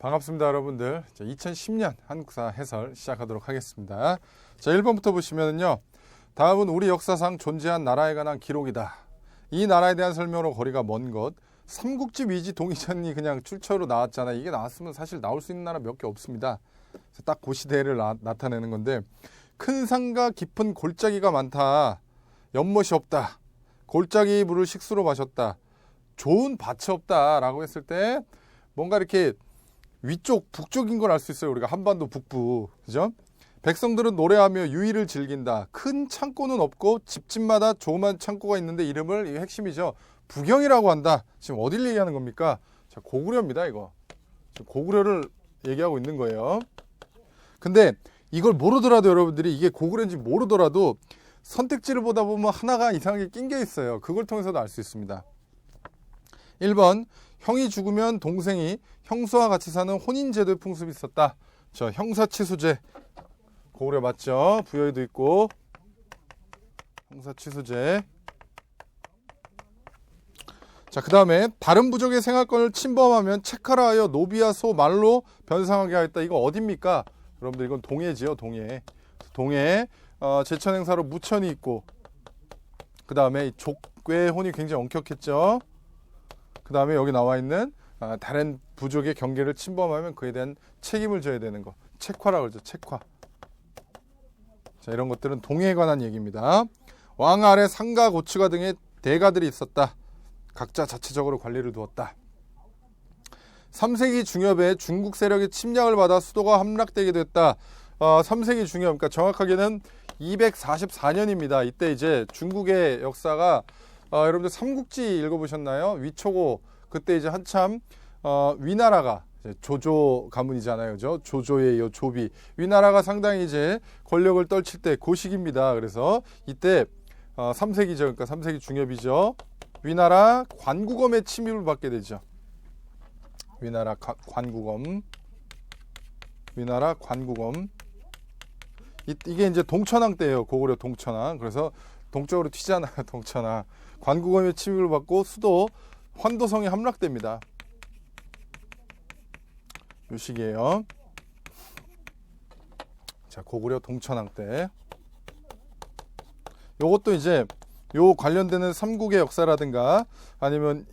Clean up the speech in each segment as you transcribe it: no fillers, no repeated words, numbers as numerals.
반갑습니다, 여러분들. 2010년 한국사 해설 시작하도록 하겠습니다. 자, 1번부터 보시면요. 다음은 우리 역사상 존재한 나라에 관한 기록이다. 이 나라에 대한 설명으로 거리가 먼 것. 삼국지 위지 동의전이 그냥 출처로 나왔잖아요. 이게 나왔으면 사실 나올 수 있는 나라 몇 개 없습니다. 딱 그 시대를 나타내는 건데, 큰 산과 깊은 골짜기가 많다. 연못이 없다. 골짜기 물을 식수로 마셨다. 좋은 밭이 없다라고 했을 때 뭔가 이렇게 위쪽, 북쪽인 걸 알 수 있어요. 우리가 한반도 북부. 그죠? 백성들은 노래하며 유의를 즐긴다. 큰 창고는 없고 집집마다 조그만 창고가 있는데 이름을, 이게 핵심이죠. 부경이라고 한다. 지금 어딜 얘기하는 겁니까? 자, 고구려입니다, 이거. 지금 고구려를 얘기하고 있는 거예요. 근데 이걸 모르더라도 여러분들이 이게 고구려인지 모르더라도 선택지를 보다 보면 하나가 이상하게 낀 게 있어요. 그걸 통해서도 알 수 있습니다. 1번, 형이 죽으면 동생이 형수와 같이 사는 혼인제도의 풍습이 있었다. 저 형사치수제. 고구려 맞죠? 부여에도 있고. 형사치수제. 자, 그 다음에 다른 부족의 생활권을 침범하면 책하라 하여 노비와 소, 말로 변상하게 하였다. 이거 어딥니까? 여러분들 이건 동해지요, 동해. 동해 제천 행사로 무천이 있고, 그 다음에 족괴혼이 굉장히 엄격했죠. 그 다음에 여기 나와 있는 다른 부족의 경계를 침범하면 그에 대한 책임을 져야 되는 거. 책화라고 그러죠. 책화. 자, 이런 것들은 동해에 관한 얘기입니다. 왕 아래 상가, 고추가 등의 대가들이 있었다. 각자 자체적으로 관리를 두었다. 3세기 중엽에 중국 세력의 침략을 받아 수도가 함락되게 됐다. 3세기 중엽, 그러니까 정확하게는 244년입니다. 이때 이제 중국의 역사가 여러분들 삼국지 읽어보셨나요? 위초고. 그때 이제 한참 위나라가 조조 가문이잖아요, 그죠? 조조의 요 조비. 위나라가 상당히 이제 권력을 떨칠 때 그 시기입니다. 그래서 이때 3세기죠. 그러니까 3세기 중엽이죠. 위나라 관구검의 침입을 받게 되죠. 위나라 관구검. 위나라 관구검. 이게 이제 동천왕 때예요. 고구려 동천왕. 그래서 동쪽으로 튀잖아요. 동천왕. 관구검의 침입을 받고 수도 환도성이 함락됩니다. 이 시기예요. 자, 고구려 동천왕 때. 요것도 이제 요 관련되는 삼국의 역사라든가 아니면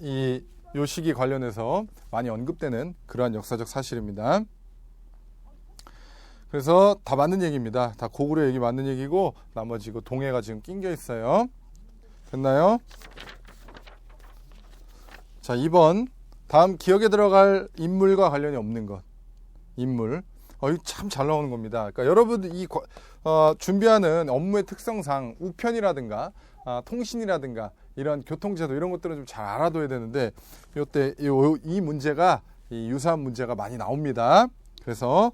요 시기 관련해서 많이 언급되는 그러한 역사적 사실입니다. 그래서 다 맞는 얘기입니다. 다 고구려 얘기 맞는 얘기고, 나머지 이거 동해가 지금 낑겨 있어요. 됐나요? 자, 2번. 다음 기억에 들어갈 인물과 관련이 없는 것. 인물. 이거 참 잘 나오는 겁니다. 그러니까 여러분 준비하는 업무의 특성상 우편이라든가 통신이라든가 이런 교통제도 이런 것들은 좀 잘 알아둬야 되는데, 이때 이 문제가, 이 유사한 문제가 많이 나옵니다. 그래서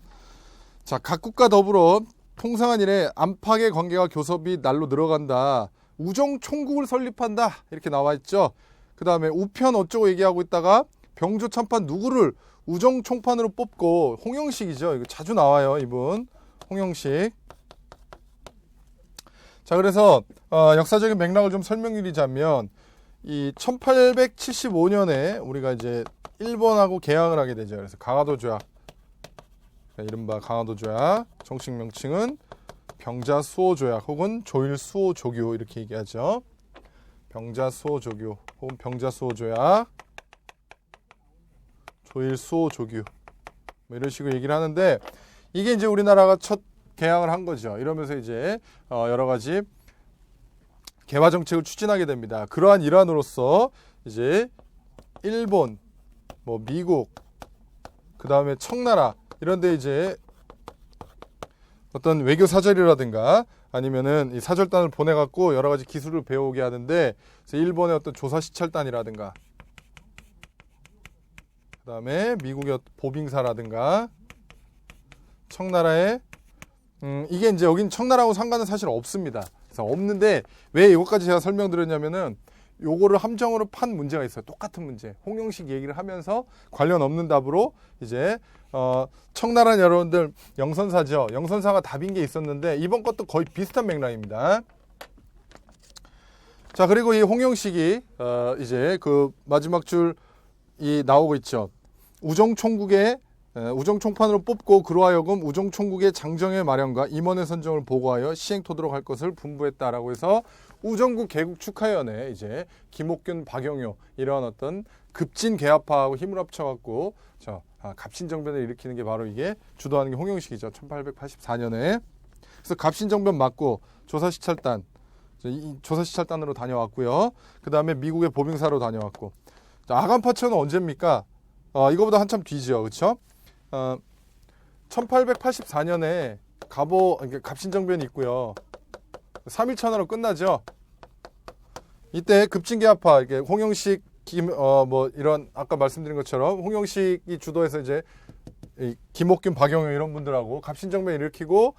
자, 각국과 더불어 통상한 일에 안팎의 관계와 교섭이 날로 늘어간다. 우정 총국을 설립한다. 이렇게 나와 있죠. 그 다음에 우편 어쩌고 얘기하고 있다가 병조 참판 누구를 우정 총판으로 뽑고, 홍영식이죠. 이거 자주 나와요, 이분. 홍영식. 자, 그래서 역사적인 맥락을 좀 설명드리자면, 이 1875년에 우리가 이제 일본하고 개항을 하게 되죠. 그래서 강화도 조약. 이른바 강화도 조약, 정식 명칭은 병자수호 조약 혹은 조일수호 조교 이렇게 얘기하죠. 병자수호 조교 혹은 병자수호 조약, 조일수호 조교 뭐 이런 식으로 얘기를 하는데, 이게 이제 우리나라가 첫 개항을 한 거죠. 이러면서 이제 여러 가지 개화 정책을 추진하게 됩니다. 그러한 일환으로서 이제 일본, 뭐 미국, 그 다음에 청나라 이런데 이제 어떤 외교 사절이라든가 아니면은 이 사절단을 보내갖고 여러 가지 기술을 배우게 하는데, 그래서 일본의 어떤 조사 시찰단이라든가, 그 다음에 미국의 보빙사라든가, 청나라의 이게 이제 여긴 청나라하고 상관은 사실 없습니다. 그래서 없는데 왜 이것까지 제가 설명드렸냐면은 요거를 함정으로 판 문제가 있어요. 똑같은 문제. 홍영식 얘기를 하면서 관련 없는 답으로 이제 청나라는 여러분들 영선사죠. 영선사가 답인 게 있었는데 이번 것도 거의 비슷한 맥락입니다. 자, 그리고 이 홍영식이 이제 그 마지막 줄이 나오고 있죠. 우정총국의 우정 총판으로 뽑고 그로 하여금 우정 총국의 장정의 마련과 임원의 선정을 보고하여 시행토록 할 것을 분부했다라고 해서 우정국 개국 축하연에 이제 김옥균, 박영효 이런 어떤 급진 개합파하고 힘을 합쳐갖고 갑신정변을 일으키는 게 바로 이게 주도하는 게 홍영식이죠. 1884년에. 그래서 갑신정변 맞고 조사시찰단, 조사시찰단으로 다녀왔고요. 그 다음에 미국의 보병사로 다녀왔고. 아간파천은 언제입니까? 이거보다 한참 뒤지요. 그렇죠? 1884년에 갑신정변이 있고요. 3.1천하로 끝나죠. 이때 급진개합파, 이게 홍영식, 이런 아까 말씀드린 것처럼 홍영식이 주도해서 이제 김옥균, 박영효 이런 분들하고 갑신정변 일으키고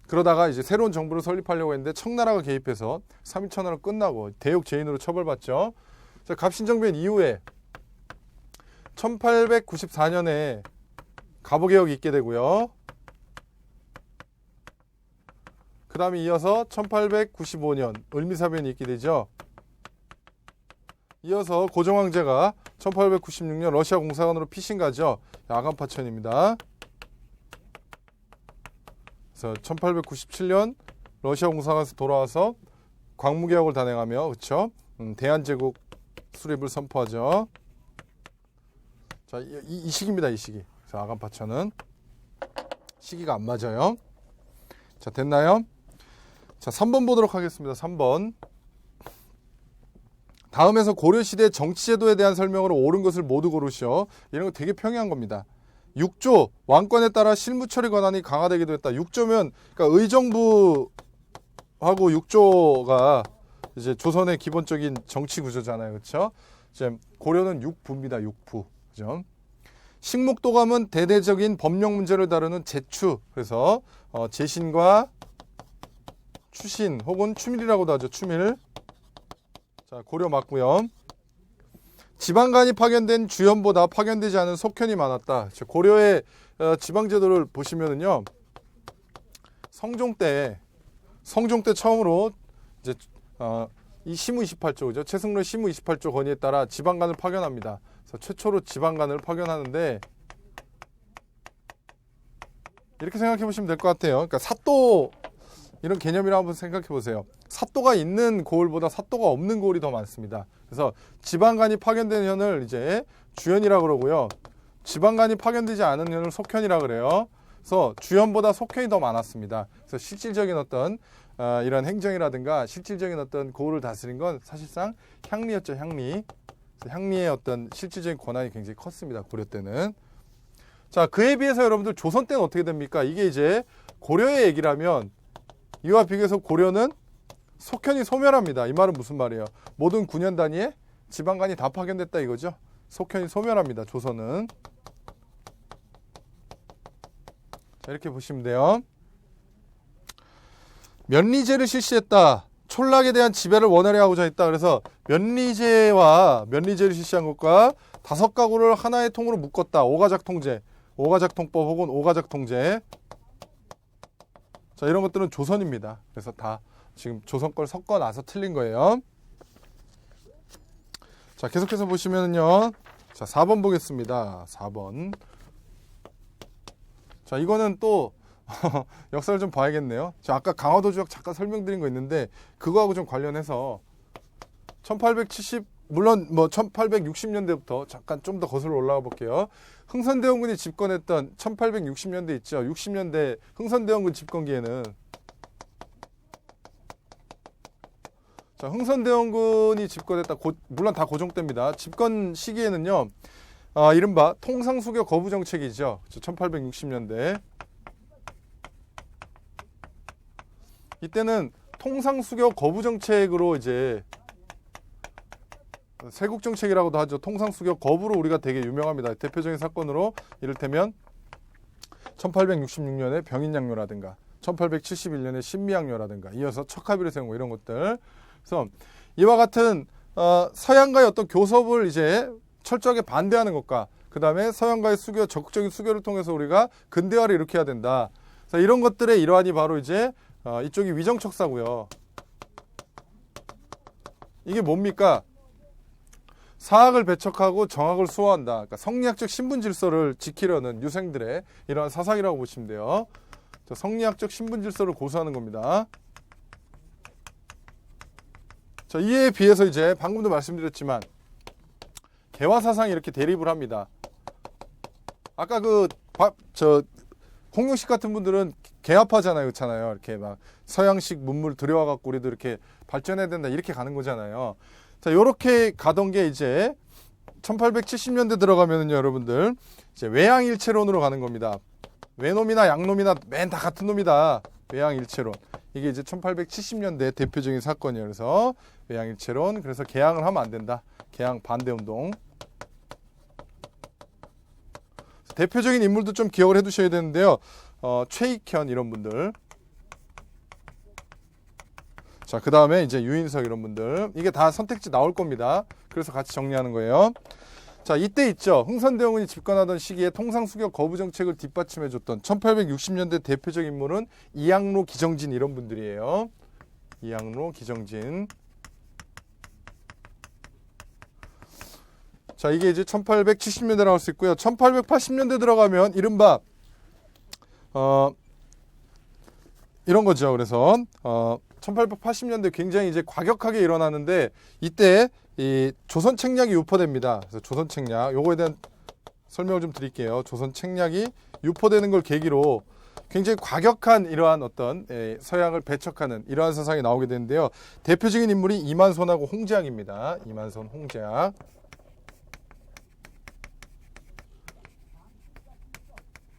그러다가 이제 새로운 정부를 설립하려고 했는데 청나라가 개입해서 3.1천하로 끝나고 대역 죄인으로 처벌받죠. 자, 갑신정변 이후에 1894년에 갑오개혁이 있게 되고요. 그 다음에 이어서 1895년 을미사변이 있게 되죠. 이어서 고종황제가 1896년 러시아 공사관으로 피신 가죠. 아간파천입니다. 그래서 1897년 러시아 공사관에서 돌아와서 광무개혁을 단행하며 그렇죠? 대한제국 수립을 선포하죠. 자, 이 시기입니다. 이 시기. 그래서 아간파천은 시기가 안 맞아요. 자, 됐나요? 자, 3번 보도록 하겠습니다. 3번. 다음에서 고려시대 정치제도에 대한 설명으로 옳은 것을 모두 고르시오. 이런 거 되게 평이한 겁니다. 6조, 왕권에 따라 실무처리 권한이 강화되기도 했다. 6조면, 그러니까 의정부하고 6조가 이제 조선의 기본적인 정치 구조잖아요. 그렇죠? 이제 고려는 6부입니다. 6부. 그죠? 식목도감은 대대적인 법령 문제를 다루는 제추. 그래서 제신과 추신 혹은 추밀이라고도 하죠. 추밀. 자, 고려 맞고요. 지방간이 파견된 주연보다 파견되지 않은 속현이 많았다. 고려의 지방제도를 보시면은요. 성종 때 처음으로 이제 이 시무 28조죠. 최승로의 시무 28조 건의에 따라 지방간을 파견합니다. 그래서 최초로 지방간을 파견하는데 이렇게 생각해 보시면 될 것 같아요. 그러니까 사또 이런 개념이라 한번 생각해 보세요. 사또가 있는 고을보다 사또가 없는 고을이 더 많습니다. 그래서 지방간이 파견된 현을 이제 주현이라 그러고요. 지방간이 파견되지 않은 현을 속현이라 그래요. 그래서 주현보다 속현이 더 많았습니다. 그래서 실질적인 어떤 이런 행정이라든가 실질적인 어떤 고을을 다스린 건 사실상 향리였죠. 향리. 향리의 어떤 실질적인 권한이 굉장히 컸습니다. 고려 때는. 자, 그에 비해서 여러분들 조선 때는 어떻게 됩니까? 이게 이제 고려의 얘기라면 이와 비교해서 고려는 속현이 소멸합니다. 이 말은 무슨 말이에요? 모든 9년 단위에 지방간이 다 파견됐다 이거죠. 속현이 소멸합니다. 조선은. 자, 이렇게 보시면 돼요. 면리제를 실시했다. 촌락에 대한 지배를 원활히 하고자 했다. 그래서 면리제를 실시한 것과 5가구를 하나의 통으로 묶었다. 오가작 통제, 오가작 통법 혹은 오가작 통제. 자, 이런 것들은 조선입니다. 그래서 다 지금 조선 걸 섞어 놔서 틀린 거예요. 자, 계속해서 보시면은요. 자, 4번 보겠습니다. 4번. 자, 이거는 또 역사를 좀 봐야겠네요. 자, 아까 강화도주역 잠깐 설명드린 거 있는데 그거하고 좀 관련해서 1870 물론 1860년대부터 잠깐 좀 더 거슬러 올라가 볼게요. 흥선대원군이 집권했던 1860년대 있죠. 60년대 흥선대원군 집권기에는 자, 흥선대원군이 집권했다. 물론 다 고종 때입니다. 집권 시기에는요. 이른바 통상수교 거부 정책이죠. 1860년대. 이때는 통상수교 거부 정책으로 이제 세국 정책이라고도 하죠. 통상수교 거부로 우리가 되게 유명합니다. 대표적인 사건으로 이를테면 1866년에 병인양요라든가 1871년에 신미양요라든가 이어서 척하비를 세운 거 이런 것들. 그래서 이와 같은 서양과의 어떤 교섭을 이제 철저하게 반대하는 것과 그 다음에 서양과의 수교, 적극적인 수교를 통해서 우리가 근대화를 일으켜야 된다. 그래서 이런 것들의 일환이 바로 이제 이쪽이 위정척사고요. 이게 뭡니까? 사학을 배척하고 정학을 수호한다. 그러니까 성리학적 신분 질서를 지키려는 유생들의 이러한 사상이라고 보시면 돼요. 성리학적 신분 질서를 고수하는 겁니다. 자, 이에 비해서 이제 방금도 말씀드렸지만 개화 사상이 이렇게 대립을 합니다. 아까 홍용식 같은 분들은 개화파잖아요, 그렇잖아요. 이렇게 막 서양식 문물 들여와 갖고 우리도 이렇게 발전해야 된다 이렇게 가는 거잖아요. 자, 요렇게 가던 게 이제 1870년대 들어가면은요, 여러분들 이제 외양일체론으로 가는 겁니다. 외놈이나 양놈이나 맨 다 같은 놈이다. 외양일체론. 이게 이제 1870년대 대표적인 사건이에요. 그래서 외양일체론. 그래서 개항을 하면 안 된다. 개항 반대운동. 대표적인 인물도 좀 기억을 해두셔야 되는데요. 최익현 이런 분들. 자, 그 다음에 이제 유인석 이런 분들. 이게 다 선택지 나올 겁니다. 그래서 같이 정리하는 거예요. 자, 이때 있죠. 흥선대원군이 집권하던 시기에 통상수교 거부 정책을 뒷받침해줬던 1860년대 대표적인 인물은 이양로, 기정진 이런 분들이에요. 이양로, 기정진. 자, 이게 이제 1870년대 나올 수 있고요. 1880년대 들어가면 이른바 이런 거죠. 그래서 1880년대 굉장히 이제 과격하게 일어나는데 이때 이 조선 책략이 유포됩니다. 그래서 조선 책략, 요거에 대한 설명을 좀 드릴게요. 조선 책략이 유포되는 걸 계기로 굉장히 과격한 이러한 어떤 서양을 배척하는 이러한 사상이 나오게 되는데요. 대표적인 인물이 이만손하고 홍제학입니다. 이만손, 홍제학.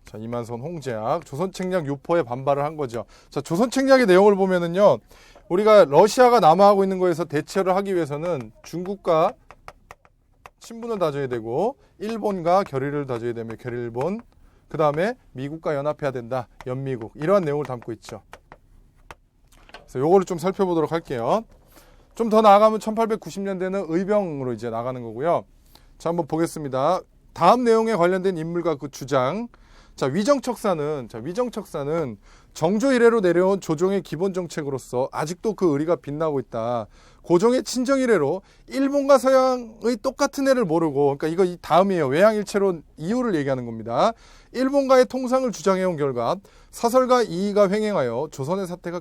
자, 이만손, 홍제학. 조선 책략 유포에 반발을 한 거죠. 자, 조선 책략의 내용을 보면은요. 우리가 러시아가 남하하고 있는 거에서 대처를 하기 위해서는 중국과 친분을 다져야 되고 일본과 결의를 다져야 되며 결일본, 그 다음에 미국과 연합해야 된다. 연미국. 이러한 내용을 담고 있죠. 그래서 요거를 좀 살펴보도록 할게요. 좀 더 나아가면 1890년대는 의병으로 이제 나가는 거고요. 자, 한번 보겠습니다. 다음 내용에 관련된 인물과 그 주장. 자, 위정척사는 정조 이래로 내려온 조정의 기본 정책으로서 아직도 그 의리가 빛나고 있다. 고종의 친정 이래로 일본과 서양의 똑같은 애를 모르고, 그러니까 이거 다음이에요. 외양일체론 이유를 얘기하는 겁니다. 일본과의 통상을 주장해온 결과 사설과 이의가 횡행하여 조선의 사태가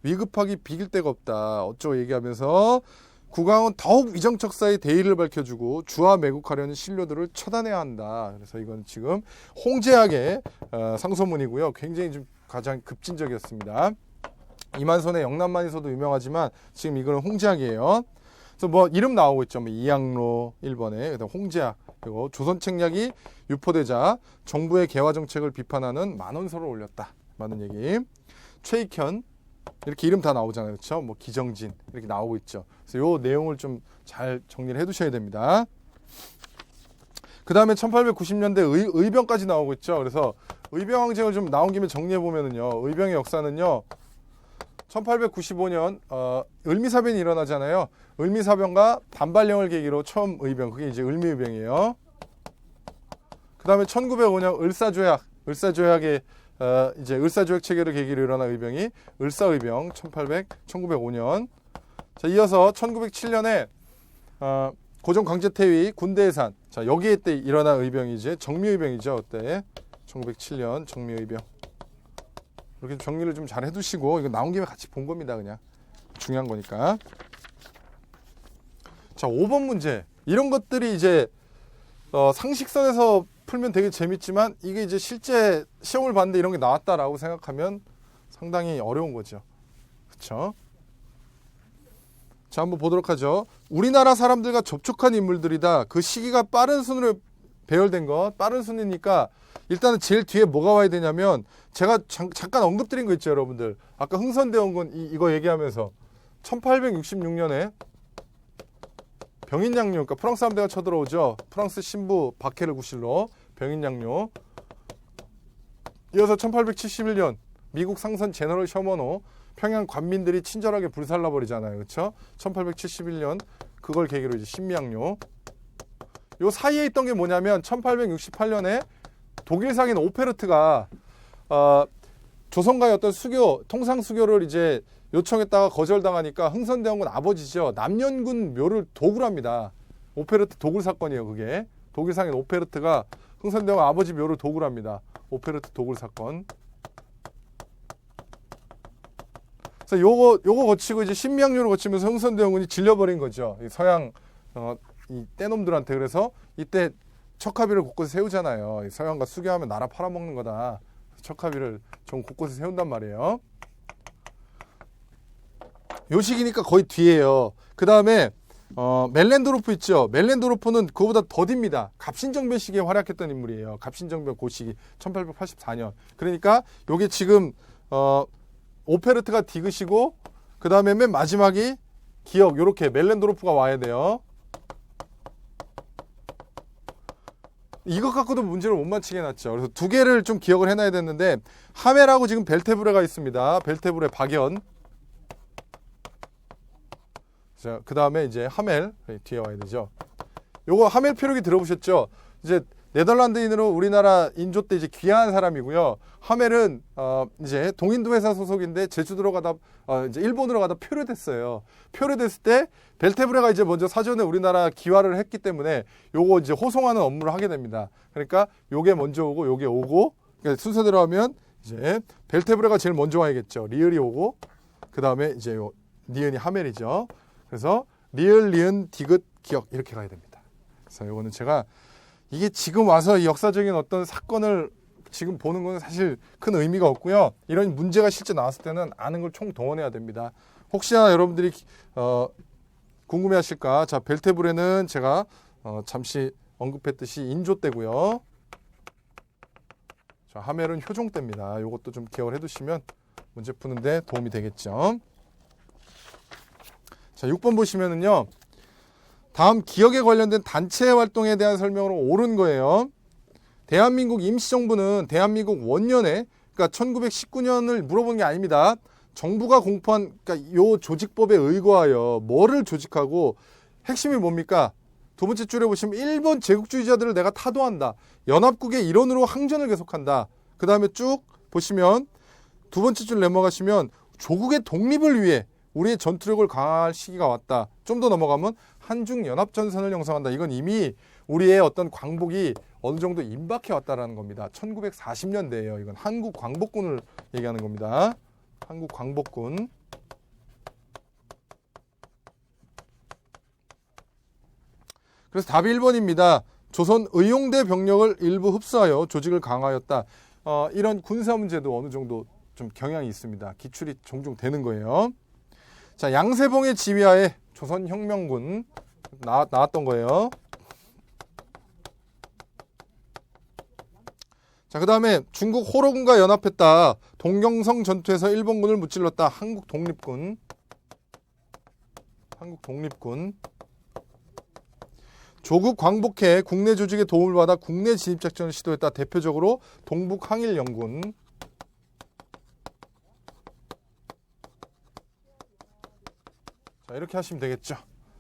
위급하기 비길 데가 없다. 어쩌고 얘기하면서 국왕은 더욱 위정척사의 대의를 밝혀주고 주화 매국하려는 신료들을 처단해야 한다. 그래서 이건 지금 홍제학의 상소문이고요. 굉장히 좀 가장 급진적이었습니다. 이만손의 영남만에서도 유명하지만 지금 이거는 홍제학이에요. 그래서 뭐 이름 나오고 있죠. 뭐 이양로 1번에 그다음 홍제학. 그리고 조선 책략이 유포되자 정부의 개화 정책을 비판하는 만원서를 올렸다. 많은 얘기. 최익현 이렇게 이름 다 나오잖아요. 그렇죠? 뭐 기정진 이렇게 나오고 있죠. 그래서 요 내용을 좀 잘 정리를 해 두셔야 됩니다. 그 다음에 1890년대 의병까지 나오고 있죠. 그래서 의병 항쟁을 좀 나온 김에 정리해 보면은요. 의병의 역사는요. 1895년 을미사변이 일어나잖아요. 을미사변과 반발령을 계기로 처음 의병, 그게 이제 을미의병이에요. 그 다음에 1905년 을사조약의 이제 을사조약 체계를 계기로 일어난 의병이 을사의병 1905년. 자, 이어서 1907년에 고종 강제퇴위 군대해산. 자, 여기에 때 일어난 의병이 이제 정미의병이죠. 그때 1907년 정미의병. 이렇게 정리를 좀 잘 해두시고 이거 나온 김에 같이 본 겁니다. 그냥 중요한 거니까. 자, 5번 문제. 이런 것들이 이제 상식선에서 풀면 되게 재밌지만 이게 이제 실제 시험을 봤는데 이런 게 나왔다라고 생각하면 상당히 어려운 거죠. 그렇죠? 자, 한번 보도록 하죠. 우리나라 사람들과 접촉한 인물들이다. 그 시기가 빠른 순으로 배열된 것. 빠른 순이니까 일단은 제일 뒤에 뭐가 와야 되냐면 제가 잠깐 언급드린 거 있죠, 여러분들. 아까 흥선대원군 이거 얘기하면서 1866년에 병인양요, 그러니까 프랑스 함대가 쳐들어오죠. 프랑스 신부 바케르 구실로 병인양요. 이어서 1871년 미국 상선 제너럴 셔먼호 평양 관민들이 친절하게 불살라 버리잖아요. 그렇죠? 1871년 그걸 계기로 이제 신미양요. 요 사이에 있던 게 뭐냐면 1868년에 독일상인 오페르트가 조선과의 어떤 수교, 통상 수교를 이제 요청했다가 거절당하니까 흥선대원군 아버지죠. 남연군 묘를 도굴합니다. 오페르트 도굴 사건이에요. 그게 독일상인 오페르트가 흥선대왕 아버지 묘를 도굴합니다. 오페르트 도굴 사건. 그래서 요거 거치고 이제 신미양요를 거치면서 흥선대원군이 질려버린 거죠. 이 서양 이 떼놈들한테. 그래서 이때 척하비를 곳곳에 세우잖아요. 서양과 수교하면 나라 팔아먹는 거다. 척하비를 전 곳곳에 세운단 말이에요. 요 시기니까 거의 뒤에요. 그 다음에 멜렌도르프 있죠. 멜렌도르프는 그거보다 더딥니다. 갑신정변 시기에 활약했던 인물이에요. 갑신정변 그 시기 1884년. 그러니까 요게 지금 오페르트가 디귿이고 그 다음에 맨 마지막이 기역. 요렇게 멜렌도르프가 와야 돼요. 이것 갖고도 문제를 못 맞히게 해놨죠. 그래서 두 개를 좀 기억을 해놔야 되는데 하멜하고 지금 벨테브레가 있습니다. 벨테브레 박연. 자, 그 다음에 이제 하멜 뒤에 와야 되죠. 요거 하멜 표류기 들어보셨죠? 이제 네덜란드인으로 우리나라 인조 때 이제 귀화한 사람이고요. 하멜은 이제 동인도 회사 소속인데 제주도로 가다 이제 일본으로 가다 표류됐어요. 표류됐을 때 벨테브레가 이제 먼저 사전에 우리나라 귀화를 했기 때문에 요거 이제 호송하는 업무를 하게 됩니다. 그러니까 요게 먼저 오고 요게 오고 그러니까 순서대로 하면 이제 벨테브레가 제일 먼저 와야겠죠. 리을이 오고 그 다음에 이제 요 니은이 하멜이죠. 그래서 리을, 니은, 디귿, 기역 이렇게 가야 됩니다. 그래서 요거는 제가 이게 지금 와서 이 역사적인 어떤 사건을 지금 보는 건 사실 큰 의미가 없고요. 이런 문제가 실제 나왔을 때는 아는 걸 총동원해야 됩니다. 혹시나 여러분들이 궁금해하실까? 자, 벨테브레는 제가 잠시 언급했듯이 인조 때고요. 자, 하멜은 효종 때입니다. 이것도 좀 기억을 해두시면 문제 푸는데 도움이 되겠죠. 자, 6번 보시면은요. 다음 기억에 관련된 단체 활동에 대한 설명으로 옳은 거예요. 대한민국 임시정부는 대한민국 원년에 그러니까 1919년을 물어본 게 아닙니다. 정부가 공포한 그러니까 요 조직법에 의거하여 뭐를 조직하고 핵심이 뭡니까? 두 번째 줄에 보시면 일본 제국주의자들을 내가 타도한다. 연합국의 일원으로 항전을 계속한다. 그 다음에 쭉 보시면 두 번째 줄 넘어가시면 조국의 독립을 위해 우리의 전투력을 강화할 시기가 왔다. 좀 더 넘어가면 한중연합전선을 형성한다. 이건 이미 우리의 어떤 광복이 어느 정도 임박해 왔다라는 겁니다. 1940년대예요. 이건 한국 광복군을 얘기하는 겁니다. 한국 광복군. 그래서 답이 1번입니다. 조선 의용대 병력을 일부 흡수하여 조직을 강화하였다. 이런 군사 문제도 어느 정도 좀 경향이 있습니다. 기출이 종종 되는 거예요. 자, 양세봉의 지휘하에 조선혁명군 나왔던 거예요. 자, 그 다음에 중국 호로군과 연합했다. 동경성 전투에서 일본군을 무찔렀다. 한국 독립군. 조국 광복해 국내 조직의 도움을 받아 국내 진입작전을 시도했다. 대표적으로 동북항일연군. 자, 이렇게 하시면 되겠죠.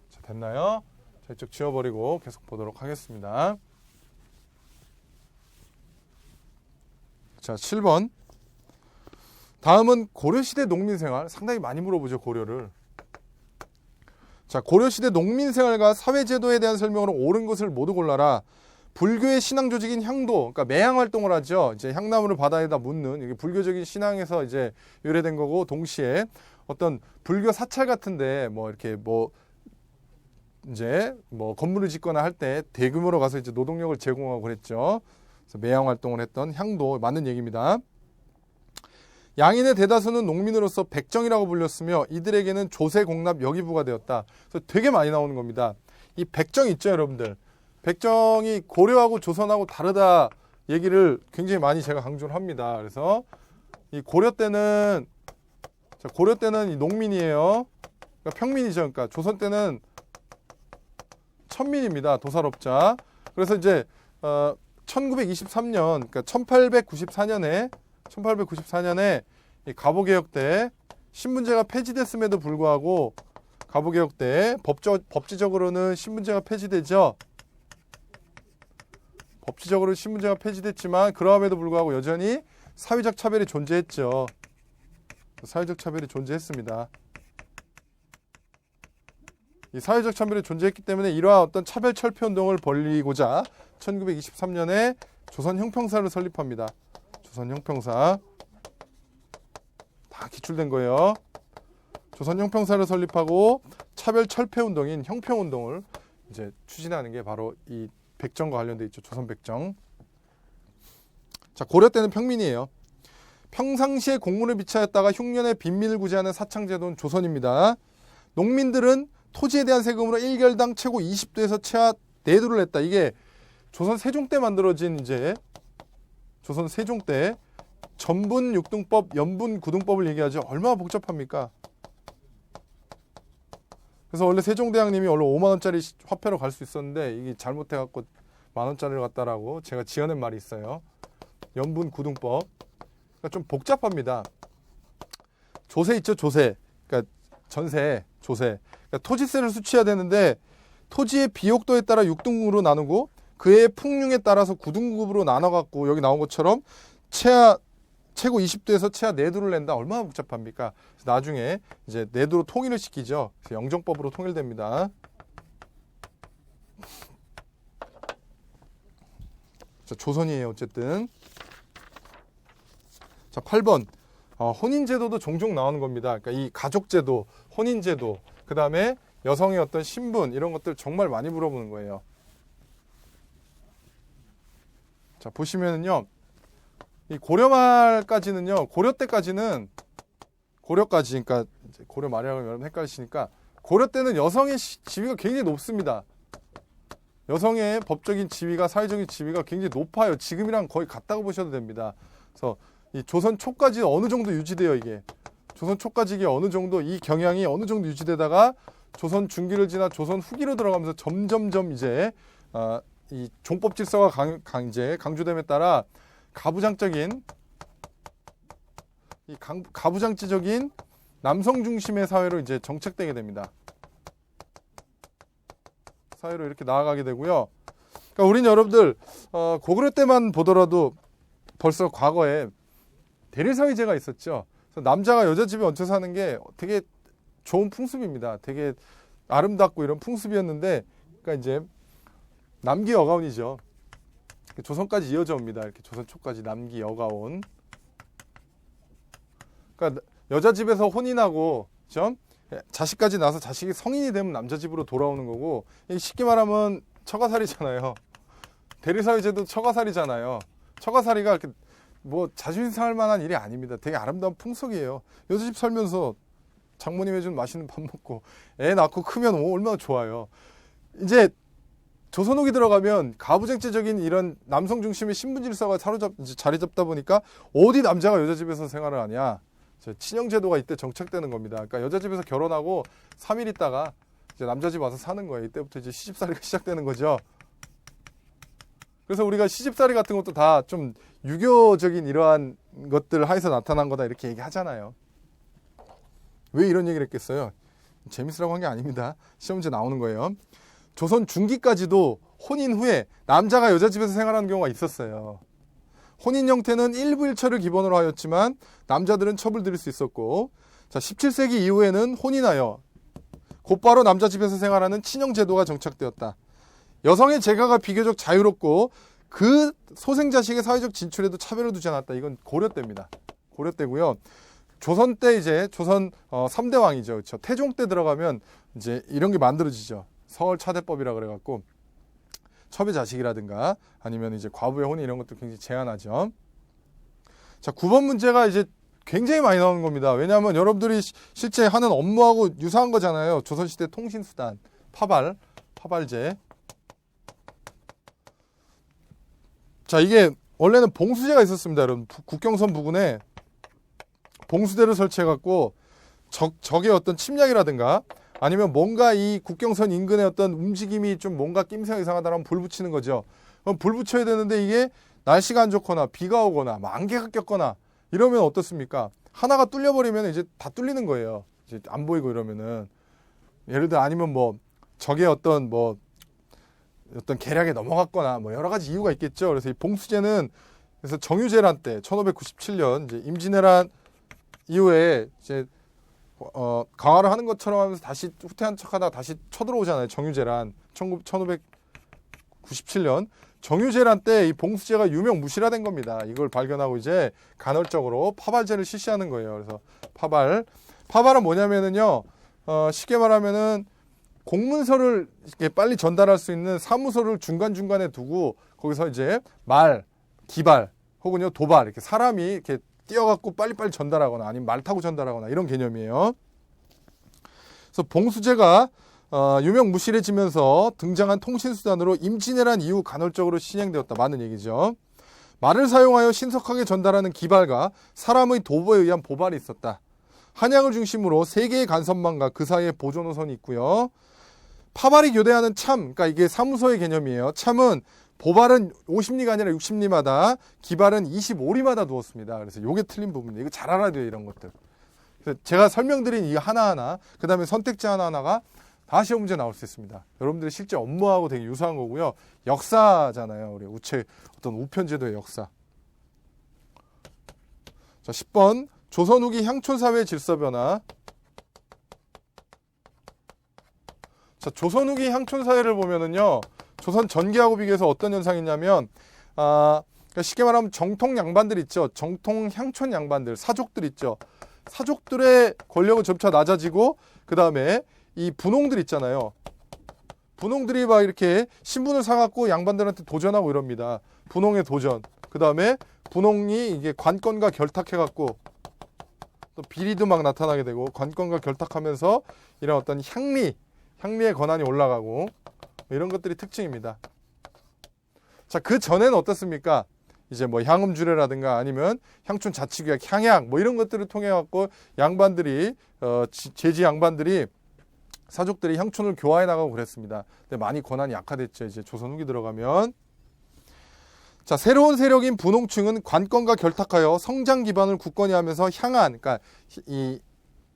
자, 됐나요? 자, 이쪽 지워버리고 계속 보도록 하겠습니다. 자, 7번. 다음은 고려시대 농민생활. 상당히 많이 물어보죠, 고려를. 자, 고려시대 농민생활과 사회제도에 대한 설명으로 옳은 것을 모두 골라라. 불교의 신앙 조직인 향도, 그러니까 매향 활동을 하죠. 이제 향나무를 바다에다 묻는 이게 불교적인 신앙에서 이제 유래된 거고, 동시에 어떤 불교 사찰 같은데 뭐 이렇게 이제 건물을 짓거나 할 때 대규모로 가서 이제 노동력을 제공하고 그랬죠. 그래서 매향 활동을 했던 향도 맞는 얘기입니다. 양인의 대다수는 농민으로서 백정이라고 불렸으며 이들에게는 조세 공납 여기부가 되었다. 그래서 되게 많이 나오는 겁니다. 이 백정 있죠, 여러분들. 백정이 고려하고 조선하고 다르다 얘기를 굉장히 많이 제가 강조를 합니다. 그래서 이 고려 때는 이 농민이에요. 그러니까 평민이죠. 그러니까 조선 때는 천민입니다. 도살업자. 그래서 이제 1923년, 그러니까 1894년에 이 갑오개혁 때 신분제가 폐지됐음에도 불구하고 갑오개혁 때 법지적으로는 신분제가 폐지되죠. 법지적으로 신분제가 폐지됐지만 그러함에도 불구하고 여전히 사회적 차별이 존재했죠. 사회적 차별이 존재했습니다. 이 사회적 차별이 존재했기 때문에 이러한 어떤 차별 철폐 운동을 벌이고자 1923년에 조선 형평사를 설립합니다. 조선 형평사 다 기출된 거예요. 조선 형평사를 설립하고 차별 철폐 운동인 형평 운동을 이제 추진하는 게 바로 이 백정과 관련돼 있죠. 조선 백정. 자, 고려 때는 평민이에요. 평상시에 공문을 비차했다가 흉년에 빈민을 구제하는 사창제도는 조선입니다. 농민들은 토지에 대한 세금으로 1결당 최고 20도에서 최하 4도를 냈다. 이게 조선 세종 때 만들어진 이제 조선 세종 때 전분 육등법, 연분 구등법을 얘기하죠. 얼마나 복잡합니까? 그래서 원래 세종대왕님이 원래 5만 원짜리 화폐로 갈 수 있었는데 이게 잘못해갖고 만 원짜리를 갖다라고 제가 지어낸 말이 있어요. 연분 구등법. 그러니까 좀 복잡합니다. 조세 있죠, 조세. 그러니까 전세, 조세. 그러니까 토지세를 수취해야 되는데 토지의 비옥도에 따라 6등급으로 나누고 그의 풍융에 따라서 9등급으로 나눠갖고 여기 나온 것처럼 최고 20도에서 최하 4도를 낸다. 얼마나 복잡합니까? 그래서 나중에 이제 4도로 통일을 시키죠. 그래서 영정법으로 통일됩니다. 자, 조선이에요. 어쨌든. 자, 8번. 혼인제도도 종종 나오는 겁니다. 그러니까 이 가족제도, 혼인제도, 그 다음에 여성의 어떤 신분 이런 것들 정말 많이 물어보는 거예요. 자, 보시면은요. 이 고려 말까지는요. 고려 때까지는 고려까지 그러니까 이제 고려 말이라고 여러분 헷갈리시니까 고려 때는 여성의 지위가 굉장히 높습니다. 여성의 법적인 지위가 사회적인 지위가 굉장히 높아요. 지금이랑 거의 같다고 보셔도 됩니다. 그래서 이 조선 초까지 어느 정도 유지돼요, 이게. 조선 초까지 이게 어느 정도 이 경향이 어느 정도 유지되다가 조선 중기를 지나 조선 후기로 들어가면서 점점점 이제 이 종법 질서가 강조됨에 따라 가부장적인 이 가부장제적인 남성 중심의 사회로 이제 정착되게 됩니다. 사회로 이렇게 나아가게 되고요. 그러니까 우린 여러분들 고구려 때만 보더라도 벌써 과거에 대리사위제가 있었죠. 그래서 남자가 여자 집에 얹혀 사는 게 되게 좋은 풍습입니다. 되게 아름답고 이런 풍습이었는데, 그러니까 이제 남기 여가온이죠. 조선까지 이어져 옵니다. 이렇게 조선 초까지 남기 여가온. 그러니까 여자 집에서 혼인하고, 그렇죠? 자식까지 낳아서 자식이 성인이 되면 남자 집으로 돌아오는 거고, 쉽게 말하면 처가살이잖아요. 대리사위제도 처가살이잖아요. 처가살이가 이렇게 뭐 자존심 상할 만한 일이 아닙니다. 되게 아름다운 풍속이에요. 여자 집 살면서 장모님 해준 맛있는 밥 먹고 애 낳고 크면 얼마나 좋아요. 이제 조선 후기 들어가면 가부장제적인 이런 남성 중심의 신분 질서가 자리 잡다 보니까 어디 남자가 여자 집에서 생활을 하냐. 친형제도가 이때 정착되는 겁니다. 그러니까 여자 집에서 결혼하고 3일 있다가 이제 남자 집 와서 사는 거예요. 이때부터 이제 시집살이가 시작되는 거죠. 그래서 우리가 시집살이 같은 것도 다 좀 유교적인 이러한 것들 하에서 나타난 거다 이렇게 얘기하잖아요. 왜 이런 얘기를 했겠어요? 재밌으라고 한 게 아닙니다. 시험 문제 나오는 거예요. 조선 중기까지도 혼인 후에 남자가 여자 집에서 생활하는 경우가 있었어요. 혼인 형태는 일부 일처를 기본으로 하였지만 남자들은 첩을 들일 수 있었고, 자, 17세기 이후에는 혼인하여 곧바로 남자 집에서 생활하는 친형제도가 정착되었다. 여성의 재가가 비교적 자유롭고 그 소생자식의 사회적 진출에도 차별을 두지 않았다. 이건 고려 때입니다. 고려 때고요. 조선 때 이제 조선 3대 왕이죠. 그렇죠? 태종 때 들어가면 이제 이런 게 만들어지죠. 서울 차대법이라 그래갖고 첩의 자식이라든가 아니면 이제 과부의 혼인 이런 것도 굉장히 제한하죠. 자, 9번 문제가 이제 굉장히 많이 나오는 겁니다. 왜냐하면 여러분들이 실제 하는 업무하고 유사한 거잖아요. 조선시대 통신수단, 파발제. 자, 이게 원래는 봉수제가 있었습니다. 여러분, 국경선 부근에 봉수대를 설치해갖고 적의 어떤 침략이라든가 아니면 뭔가 이 국경선 인근의 어떤 움직임이 좀 뭔가 낌새가 이상하다면 불 붙이는 거죠. 그럼 불 붙여야 되는데 이게 날씨가 안 좋거나 비가 오거나 뭐 안개가 꼈거나 이러면 어떻습니까? 하나가 뚫려버리면 이제 다 뚫리는 거예요. 이제 안 보이고 이러면은 예를 들어 아니면 뭐 적의 어떤 계략에 넘어갔거나 뭐 여러 가지 이유가 있겠죠. 그래서 이 봉수제는 그래서 정유재란 때 1597년 이제 임진왜란 이후에 이제 강화를 하는 것처럼 하면서 다시 후퇴한 척하다가 다시 쳐들어오잖아요. 정유재란 1597년 정유재란 때 이 봉수제가 유명무실화된 겁니다. 이걸 발견하고 이제 간헐적으로 파발제를 실시하는 거예요. 그래서 파발은 뭐냐면은요, 쉽게 말하면은 공문서를 이렇게 빨리 전달할 수 있는 사무소를 중간중간에 두고 거기서 이제 기발 혹은요 도발 이렇게 사람이 이렇게 뛰어갖고 빨리빨리 전달하거나 아니면 말 타고 전달하거나 이런 개념이에요. 그래서 봉수제가 유명무실해지면서 등장한 통신수단으로 임진왜란 이후 간헐적으로 시행되었다. 맞는 얘기죠. 말을 사용하여 신속하게 전달하는 기발과 사람의 도보에 의한 보발이 있었다. 한양을 중심으로 3개의 간선망과 그 사이에 보조노선이 있고요. 파발이 교대하는 참, 그러니까 이게 사무소의 개념이에요. 참은 보발은 50리가 아니라 60리마다, 기발은 25리마다 두었습니다. 그래서 이게 틀린 부분이에요. 이거 잘 알아야 돼요, 이런 것들. 그래서 제가 설명드린 이 하나하나, 그 다음에 선택지 하나하나가 다 시험 문제 나올 수 있습니다. 여러분들이 실제 업무하고 되게 유사한 거고요. 역사잖아요. 우리 어떤 우편제도의 역사. 자, 10번. 조선 후기 향촌사회 질서 변화. 자, 조선 후기 향촌사회를 보면은요, 조선 전기하고 비교해서 어떤 현상이 있냐면, 그러니까 쉽게 말하면 정통 양반들 있죠. 정통 향촌 양반들, 사족들 있죠. 사족들의 권력은 점차 낮아지고, 그 다음에 이 분홍들 있잖아요. 분홍들이 막 이렇게 신분을 사갖고 양반들한테 도전하고 이럽니다. 분홍의 도전. 그 다음에 분홍이 이게 관건과 결탁해갖고, 또 비리도 막 나타나게 되고, 관건과 결탁하면서 이런 어떤 향리의 권한이 올라가고 이런 것들이 특징입니다. 자, 그 전에는 어떻습니까? 이제 뭐 향음주례라든가 아니면 향촌 자치구약, 향약 뭐 이런 것들을 통해 갖고 양반들이 제지 양반들이 사족들이 향촌을 교화해 나가고 그랬습니다. 근데 많이 권한이 약화됐죠. 이제 조선 후기 들어가면. 자, 새로운 세력인 분홍층은 관건과 결탁하여 성장 기반을 굳건히 하면서 향한, 그러니까 이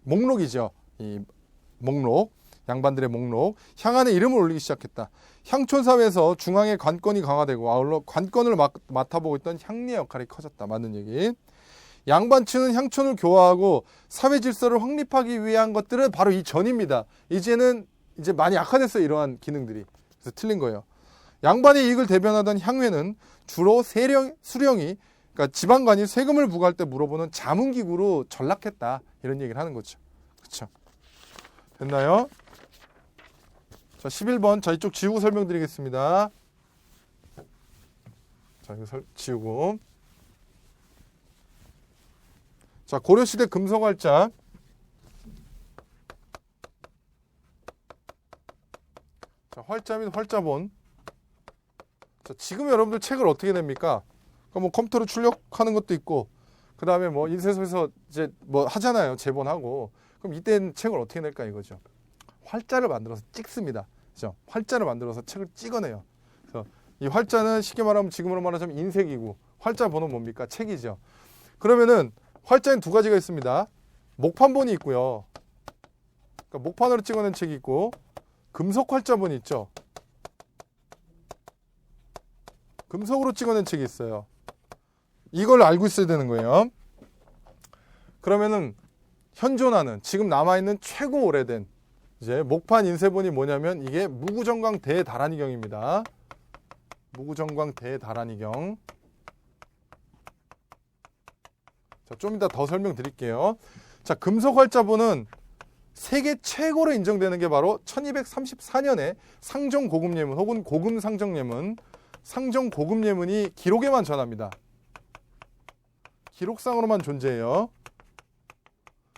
목록이죠. 이 목록. 양반들의 목록, 향안의 이름을 올리기 시작했다. 향촌사회에서 중앙의 관건이 강화되고 아울러 관건을 맡아보고 있던 향리의 역할이 커졌다. 맞는 얘기. 양반층은 향촌을 교화하고 사회 질서를 확립하기 위한 것들은 바로 이 전입니다. 이제는 이제 많이 약화됐어요. 이러한 기능들이. 그래서 틀린 거예요. 양반의 이익을 대변하던 향회는 주로 수령이, 그러니까 지방관이 세금을 부과할 때 물어보는 자문기구로 전락했다. 이런 얘기를 하는 거죠. 그렇죠? 됐나요? 자, 11번. 자, 이쪽 지우고 설명드리겠습니다. 자, 이거 지우고. 자, 고려시대 금속활자. 자, 활자 및 활자본. 자, 지금 여러분들 책을 어떻게 냅니까? 그러니까 뭐 컴퓨터로 출력하는 것도 있고, 그 다음에 뭐 인쇄소에서 이제 뭐 하잖아요. 제본하고. 그럼 이때는 책을 어떻게 낼까 이거죠. 활자를 만들어서 찍습니다. 그죠? 활자를 만들어서 책을 찍어내요. 그래서 이 활자는 쉽게 말하면 지금으로 말하자면 인쇄기구. 활자 번호 뭡니까? 책이죠. 그러면은 활자엔 2가지가 있습니다. 목판본이 있고요. 그러니까 목판으로 찍어낸 책이 있고, 금속 활자본이 있죠. 금속으로 찍어낸 책이 있어요. 이걸 알고 있어야 되는 거예요. 그러면은 현존하는 지금 남아있는 최고 오래된 이제 목판 인쇄본이 뭐냐면 이게 무구정광 대다란이경입니다. 무구정광 대다란이경. 자, 좀 이따 더 설명드릴게요. 자, 금속 활자본은 세계 최고로 인정되는 게 바로 1234년에 상정 고급 예문 혹은 고금 상정 예문, 상정 고급 예문이 기록에만 전합니다. 기록상으로만 존재해요.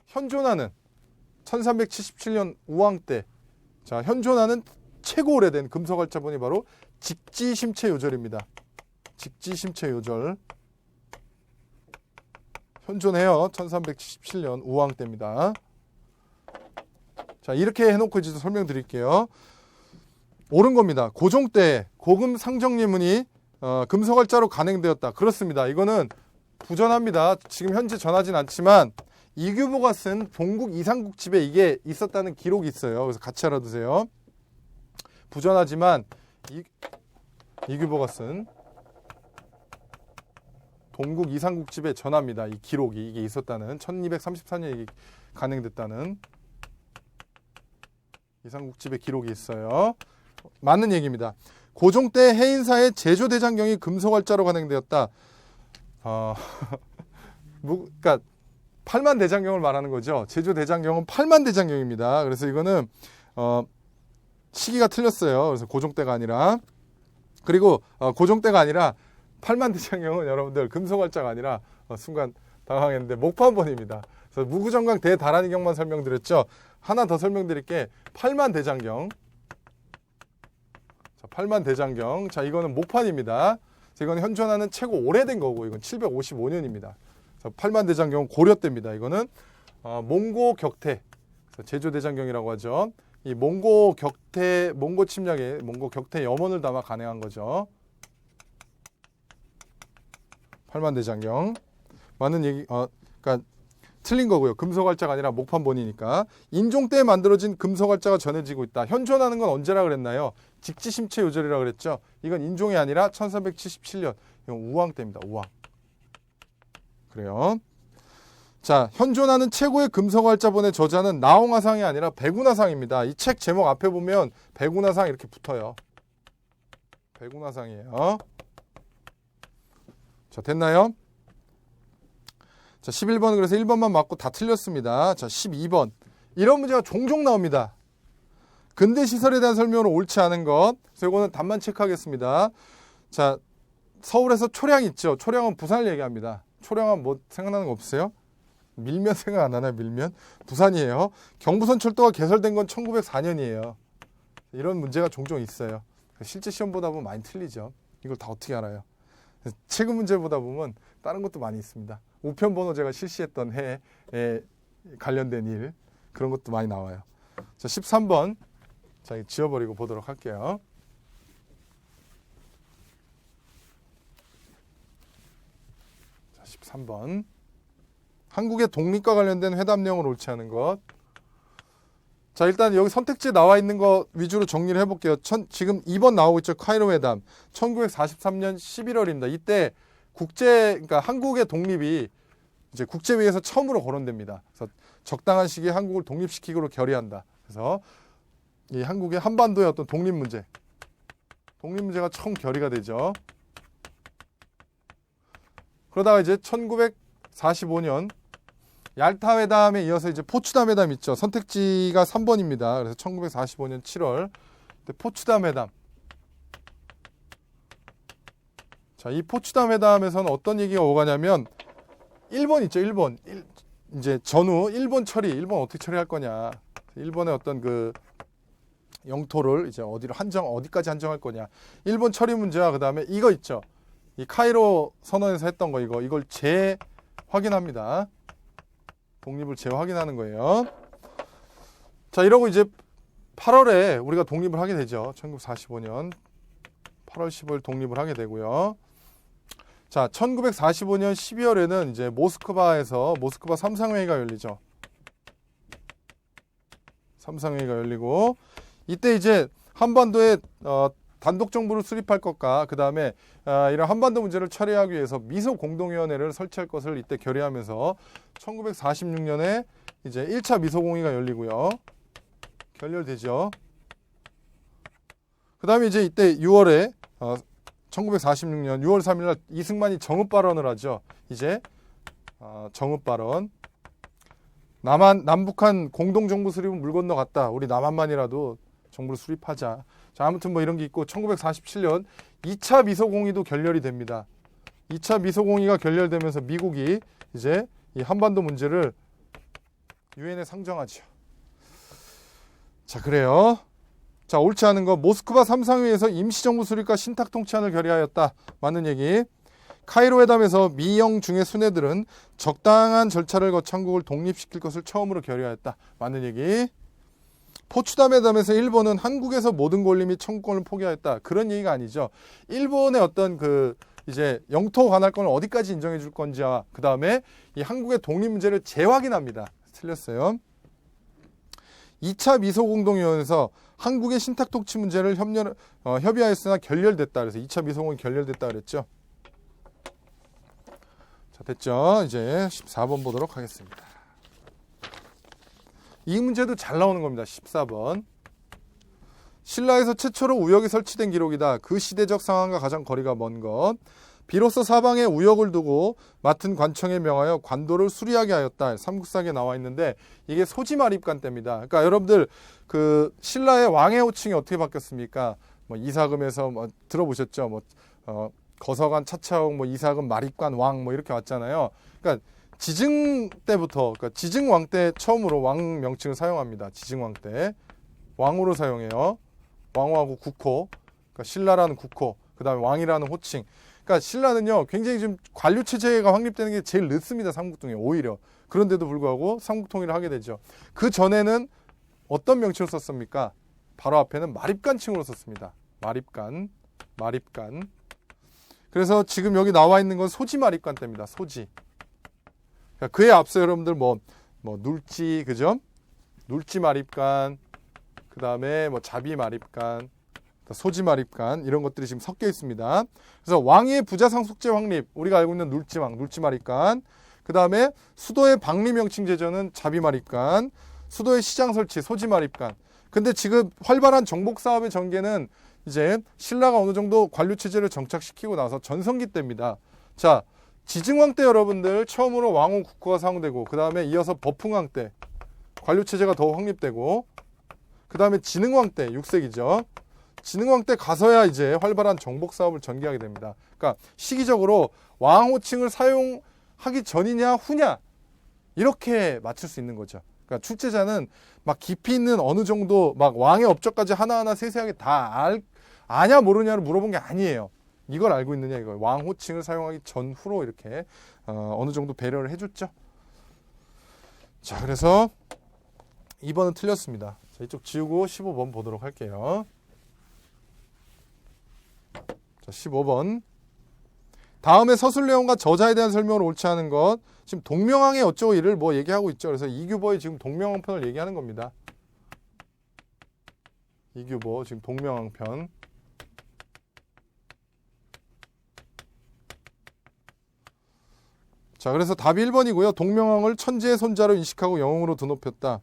현존하는 1377년 우왕 때, 자, 현존하는 최고 오래된 금속 활자본이 바로 직지심체 요절입니다. 직지심체 요절. 현존해요. 1377년 우왕 때입니다. 자, 이렇게 해놓고 이제 설명드릴게요. 옳은 겁니다. 고종 때 고금 상정 예문이 금속 활자로 간행되었다. 그렇습니다. 이거는 부전합니다. 지금 현재 전하진 않지만 이규보가 쓴 동국 이상국집에 이게 있었다는 기록이 있어요. 그래서 같이 알아두세요. 부전하지만 이규보가 쓴 동국 이상국집에 전합니다. 이 기록이 이게 있었다는 1234년 간행됐다는 이상국집의 기록이 있어요. 맞는 얘기입니다. 고종 때 해인사의 제조대장경이 금속활자로 간행되었다. 그러니까 8만 대장경을 말하는 거죠. 제조대장경은 8만 대장경입니다. 그래서 이거는 시기가 틀렸어요. 그래서 고종 때가 아니라, 그리고 고종 때가 아니라 8만 대장경은 여러분들 금속활자가 아니라 순간 당황했는데 목판본입니다. 그래서 무구정강 대다란이경만 설명드렸죠. 하나 더 설명드릴게. 8만 대장경. 자, 8만 대장경. 자, 이거는 목판입니다. 이건 현존하는 최고 오래된 거고, 이건 755년입니다. 8만 대장경은 고려 때입니다. 이거는 몽고 격퇴, 제조 대장경이라고 하죠. 이 몽고 격퇴, 몽고 침략에 몽고 격퇴 염원을 담아 간행한 거죠. 8만 대장경. 많은 얘기, 그러니까 틀린 거고요. 금속활자가 아니라 목판본이니까. 인종 때 만들어진 금속활자가 전해지고 있다. 현존하는 건 언제라 그랬나요? 직지심체 요절이라 그랬죠. 이건 인종이 아니라 1377년. 이건 우왕 때입니다. 우왕. 그래요. 자, 현존하는 최고의 금속활자본의 저자는 나홍화상이 아니라 백운화상입니다. 이 책 제목 앞에 보면 백운화상 이렇게 붙어요. 백운화상이에요. 자, 됐나요? 자, 11번은 그래서 1번만 맞고 다 틀렸습니다. 자, 12번. 이런 문제가 종종 나옵니다. 근대 시설에 대한 설명으로 옳지 않은 것. 그래서 이거는 답만 체크하겠습니다. 자, 서울에서 초량 있죠. 초량은 부산을 얘기합니다. 초량은 뭐 생각나는 거 없어요? 밀면 생각 안 나나요? 밀면? 부산이에요. 경부선 철도가 개설된 건 1904년이에요. 이런 문제가 종종 있어요. 실제 시험 보다 보면 많이 틀리죠. 이걸 다 어떻게 알아요? 최근 문제 보다 보면 다른 것도 많이 있습니다. 우편번호 제가 실시했던 해에 관련된 일, 그런 것도 많이 나와요. 자, 13번. 자, 지워버리고 보도록 할게요. 자, 13번. 한국의 독립과 관련된 회담 내용을 옳지 않은 것. 자, 일단 여기 선택지에 나와 있는 거 위주로 정리를 해볼게요. 지금 2번 나오고 있죠. 카이로 회담. 1943년 11월입니다. 이때 그러니까 한국의 독립이 이제 국제회의에서 처음으로 거론됩니다. 그래서 적당한 시기에 한국을 독립시키기로 결의한다. 그래서 이 한국의 한반도의 어떤 독립 문제가 처음 결의가 되죠. 그러다가 이제 1945년 얄타 회담에 이어서 이제 포츠담 회담 있죠. 선택지가 3번입니다. 그래서 1945년 7월 포츠담 회담. 자, 이 포츠담 회담에서는 어떤 얘기가 오가냐면 일본 있죠. 이제 전후 일본 일본 어떻게 처리할 거냐. 일본의 어떤 그 영토를 이제 어디까지 한정할 거냐. 일본 처리 문제와 그다음에 이거 있죠. 이 카이로 선언에서 했던 거 이걸 재확인합니다. 독립을 재확인하는 거예요. 자, 이러고 이제 8월에 우리가 독립을 하게 되죠. 1945년 8월 15일 독립을 하게 되고요. 자, 1945년 12월에는 이제 모스크바에서 모스크바 삼상회의가 열리죠. 삼상회의가 열리고 이때 이제 한반도에 단독 정부를 수립할 것과 그 다음에 이런 한반도 문제를 처리하기 위해서 미소 공동위원회를 설치할 것을 이때 결의하면서 1946년에 이제 1차 미소 공의가 열리고요. 결렬되죠. 그 다음에 이제 이때 6월에 1946년 6월 3일 날 이승만이 정읍 발언을 하죠. 이제 정읍 발언. 남북한 공동정부 수립은 물 건너갔다. 우리 남한만이라도 정부를 수립하자. 자, 아무튼 뭐 이런 게 있고 1947년 2차 미소공의도 결렬이 됩니다. 2차 미소공의가 결렬되면서 미국이 이제 이 한반도 문제를 유엔에 상정하죠. 자, 그래요. 자, 옳지 않은 거 모스크바 삼상회의에서 임시정부 수립과 신탁 통치안을 결의하였다. 맞는 얘기. 카이로 회담에서 미영 중의 순회들은 적당한 절차를 거쳐 한국을 독립시킬 것을 처음으로 결의하였다. 맞는 얘기. 포츠담 회담에서 일본은 한국에서 모든 권리 및 청구권을 포기하였다. 그런 얘기가 아니죠. 일본의 어떤 이제 영토 관할권을 어디까지 인정해 줄 건지와 그 다음에 이 한국의 독립 문제를 재확인합니다. 틀렸어요. 2차 미소공동위원회에서 한국의 신탁 통치 문제를 협의하였으나 결렬됐다. 그래서 2차 미소공이 결렬됐다 그랬죠. 자, 됐죠. 이제 14번 보도록 하겠습니다. 이 문제도 잘 나오는 겁니다. 14번. 신라에서 최초로 우역이 설치된 기록이다. 그 시대적 상황과 가장 거리가 먼 것. 비로소 사방에 우역을 두고 맡은 관청에 명하여 관도를 수리하게 하였다. 삼국사기에 나와 있는데 이게 소지마립간 때입니다. 그러니까 여러분들 그 신라의 왕의 호칭이 어떻게 바뀌었습니까? 뭐 이사금에서 뭐 들어보셨죠? 뭐 거서관 차차옥, 뭐 이사금 마립관 왕 뭐 이렇게 왔잖아요. 그러니까 지증 때부터, 그러니까 지증왕 때 처음으로 왕 명칭을 사용합니다. 지증왕 때 왕으로 사용해요. 왕후하고 국호, 그러니까 신라라는 국호, 그 다음에 왕이라는 호칭. 그러니까 신라는요 굉장히 좀 관료 체제가 확립되는 게 제일 늦습니다. 삼국통일 오히려. 그런데도 불구하고 삼국통일을 하게 되죠. 그 전에는 어떤 명칭을 썼습니까? 바로 앞에는 마립간칭으로 썼습니다. 마립간. 그래서 지금 여기 나와 있는 건 소지마립간 때입니다. 소지. 그러니까 그에 앞서 여러분들 뭐 눌지, 그죠? 눌지마립간, 그 다음에 뭐 자비마립간, 소지마립간 이런 것들이 지금 섞여 있습니다. 그래서 왕위의 부자상속제 확립, 우리가 알고 있는 눌지왕, 눌지마립간, 그 다음에 수도의 방리명칭 제전은 자비마립간, 수도의 시장 설치, 소지마립간. 근데 지금 활발한 정복 사업의 전개는 이제 신라가 어느 정도 관료 체제를 정착시키고 나서 전성기 때입니다. 자, 지증왕 때 여러분들 처음으로 왕후 국호가 사용되고, 그 다음에 이어서 버풍왕 때 관료 체제가 더 확립되고, 그 다음에 진흥왕 때 6세기죠. 진흥왕 때 가서야 이제 활발한 정복 사업을 전개하게 됩니다. 그러니까 시기적으로 왕 호칭을 사용하기 전이냐 후냐 이렇게 맞출 수 있는 거죠. 그러니까 출제자는 막 깊이 있는 어느 정도 막 왕의 업적까지 하나하나 세세하게 다 아냐 모르냐를 물어본 게 아니에요. 이걸 알고 있느냐 이거. 왕 호칭을 사용하기 전후로 이렇게 어느 정도 배려를 해줬죠. 자, 그래서 2번은 틀렸습니다. 자, 이쪽 지우고 15번 보도록 할게요. 자, 15번. 다음에 서술 내용과 저자에 대한 설명을 옳지 않은 것. 지금 동명왕의 어쩌고 이를 뭐 얘기하고 있죠. 그래서 이규보의 지금 동명왕 편을 얘기하는 겁니다. 이규보 지금 동명왕 편. 자, 그래서 답이 1번이고요. 동명왕을 천지의 손자로 인식하고 영웅으로 드높였다.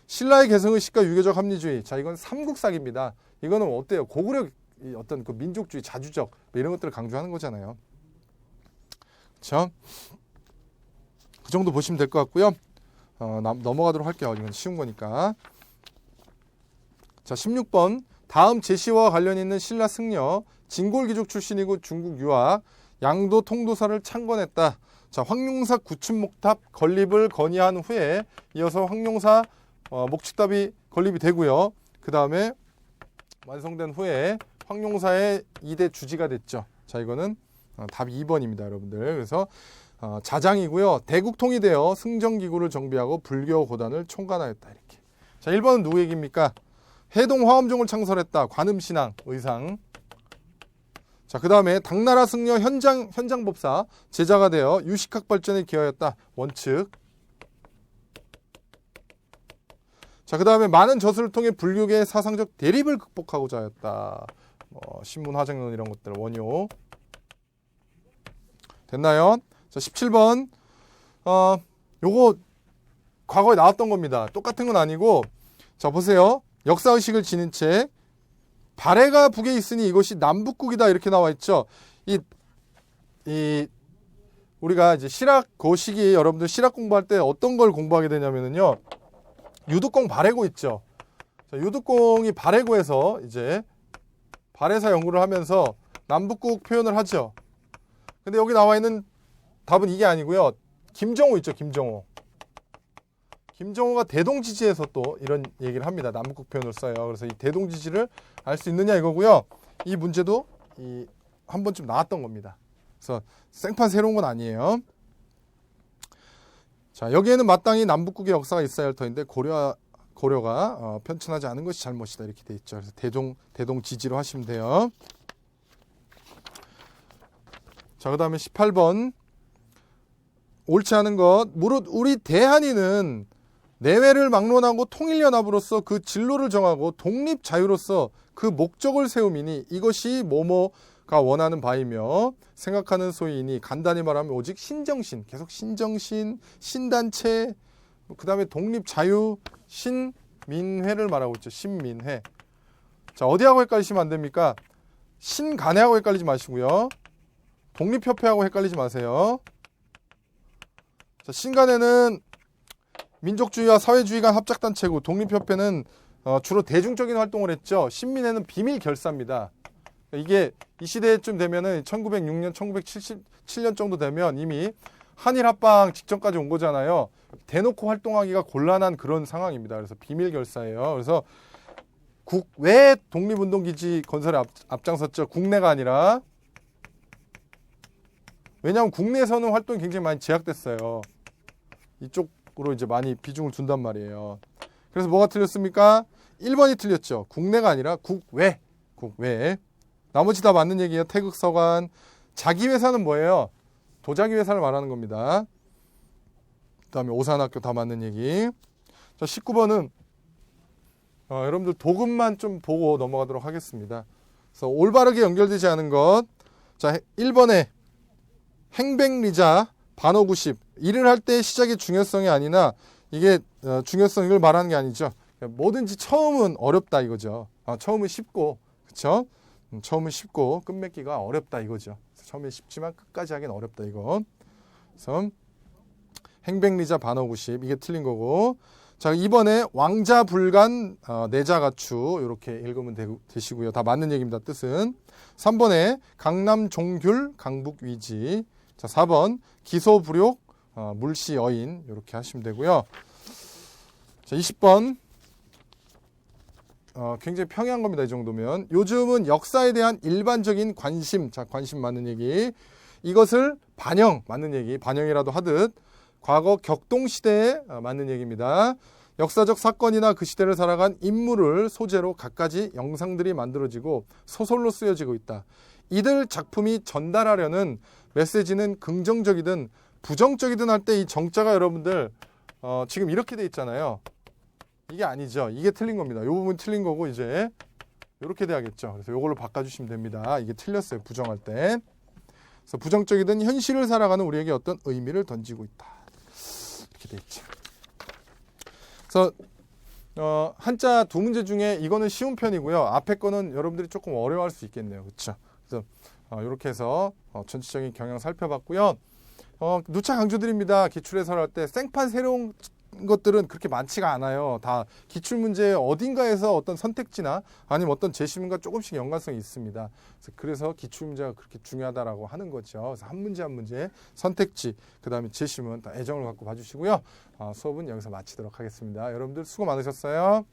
신라의 개성의식과 유교적 합리주의. 자, 이건 삼국사기입니다. 이거는 어때요? 고구려 어떤 그 민족주의, 자주적 이런 것들을 강조하는 거잖아요. 그렇죠? 그 정도 보시면 될 것 같고요. 넘어가도록 할게요. 이건 쉬운 거니까. 자, 16번. 다음 제시와 관련 있는 신라 승려, 진골귀족 출신이고 중국 유학, 양도 통도사를 창건했다. 자, 황룡사 구춘목탑 건립을 건의한 후에 이어서 황룡사 목축탑이 건립이 되고요. 그 다음에 완성된 후에 황룡사의 2대 주지가 됐죠. 자, 이거는 답이 2번입니다, 여러분들. 그래서 자장이고요. 대국통이 되어 승정기구를 정비하고 불교 고단을 총괄하였다. 이렇게. 자, 1번은 누구 얘기입니까? 해동 화엄종을 창설했다. 관음신앙, 의상. 자, 그 다음에 당나라 승려 현장법사 제자가 되어 유식학 발전에 기여하였다. 원칙. 자, 그 다음에 많은 저술을 통해 불교계의 사상적 대립을 극복하고자 하였다. 신문 화정론 이런 것들 원효. 됐나요? 자, 17번. 요거 과거에 나왔던 겁니다. 똑같은 건 아니고, 자, 보세요. 역사의식을 지닌 책. 발해가 북에 있으니 이것이 남북국이다. 이렇게 나와 있죠. 우리가 이제 그 시기 여러분들 실학 공부할 때 어떤 걸 공부하게 되냐면요. 유득공 발해고 있죠. 자, 유득공이 발해고에서 이제 발해사 연구를 하면서 남북국 표현을 하죠. 근데 여기 나와 있는 답은 이게 아니고요. 김정호 있죠. 김정호가 대동지지에서 또 이런 얘기를 합니다. 남북국 표현을 써요. 그래서 이 대동지지를 알 수 있느냐 이거고요. 이 문제도 한 번쯤 나왔던 겁니다. 그래서 생판 새로운 건 아니에요. 자, 여기에는 마땅히 남북국의 역사가 있어야 할 터인데 고려가 편찬하지 않은 것이 잘못이다. 이렇게 돼 있죠. 그래서 대동지지로 하시면 돼요. 자, 그 다음에 18번. 옳지 않은 것. 무릇 우리 대한인은 내외를 막론하고 통일연합으로서 그 진로를 정하고 독립자유로서 그 목적을 세움이니 이것이 뭐뭐가 원하는 바이며 생각하는 소이니 간단히 말하면 오직 신정신, 계속 신정신, 신단체 그 다음에 독립, 자유, 신민회를 말하고 있죠. 신민회. 자, 어디하고 헷갈리시면 안 됩니까? 신간회하고 헷갈리지 마시고요. 독립협회하고 헷갈리지 마세요. 자, 신간회는 민족주의와 사회주의 간 합작단체고, 독립협회는 주로 대중적인 활동을 했죠. 신민회는 비밀 결사입니다. 이게 이 시대쯤 되면은 1906년, 1977년 정도 되면 이미 한일 합방 직전까지 온 거잖아요. 대놓고 활동하기가 곤란한 그런 상황입니다. 그래서 비밀 결사예요. 그래서 국외 독립운동기지 건설에 앞장섰죠. 국내가 아니라. 왜냐하면 국내에서는 활동이 굉장히 많이 제약됐어요. 이쪽으로 이제 많이 비중을 둔단 말이에요. 그래서 뭐가 틀렸습니까? 1번이 틀렸죠. 국내가 아니라 국외. 국외. 나머지 다 맞는 얘기예요. 태극서관. 자기 회사는 뭐예요? 도자기 회사를 말하는 겁니다. 그 다음에 오산학교 다 맞는 얘기. 자, 19번은 여러분들 도금만 좀 보고 넘어가도록 하겠습니다. 그래서 올바르게 연결되지 않은 것. 자, 1번에 행백리자 반어구십. 일을 할 때 시작의 중요성이 아니나 이게 중요성 이걸 말하는 게 아니죠. 뭐든지 처음은 어렵다 이거죠. 처음은 쉽고, 그렇죠? 처음은 쉽고 끝맺기가 어렵다 이거죠. 처음에 쉽지만 끝까지 하긴 어렵다 이거. 그래서 행백리자 반어구십 이게 틀린 거고. 자, 이번에 왕자불간 내자가추 이렇게 읽으면 되시고요. 다 맞는 얘기입니다. 뜻은. 3번에 강남종귤 강북위지. 자, 4번 기소불욕 물시여인 이렇게 하시면 되고요. 자, 20번 굉장히 평이한 겁니다. 이 정도면. 요즘은 역사에 대한 일반적인 관심. 자, 관심 맞는 얘기. 이것을 반영 맞는 얘기. 반영이라도 하듯. 과거 격동시대에 맞는 얘기입니다. 역사적 사건이나 그 시대를 살아간 인물을 소재로 갖가지 영상들이 만들어지고 소설로 쓰여지고 있다. 이들 작품이 전달하려는 메시지는 긍정적이든 부정적이든 할 때 이 정자가 여러분들 지금 이렇게 돼 있잖아요. 이게 아니죠. 이게 틀린 겁니다. 이 부분 틀린 거고 이제 이렇게 돼야겠죠. 그래서 이걸로 바꿔주시면 됩니다. 이게 틀렸어요. 부정할 때. 그래서 부정적이든 현실을 살아가는 우리에게 어떤 의미를 던지고 있다. 이렇게 돼 있죠. 그래서 한자 두 문제 중에 이거는 쉬운 편이고요. 앞에 거는 여러분들이 조금 어려워할 수 있겠네요. 그렇죠? 그래서 이렇게 해서 전체적인 경향 살펴봤고요. 누차 강조드립니다. 기출해설 할 때 생판 새로운 것들은 그렇게 많지가 않아요. 다 기출문제 어딘가에서 어떤 선택지나 아니면 어떤 제시문과 조금씩 연관성이 있습니다. 그래서 기출문제가 그렇게 중요하다라고 하는 거죠. 그래서 한 문제 한 문제 선택지, 그 다음에 제시문 다 애정을 갖고 봐주시고요. 수업은 여기서 마치도록 하겠습니다. 여러분들 수고 많으셨어요.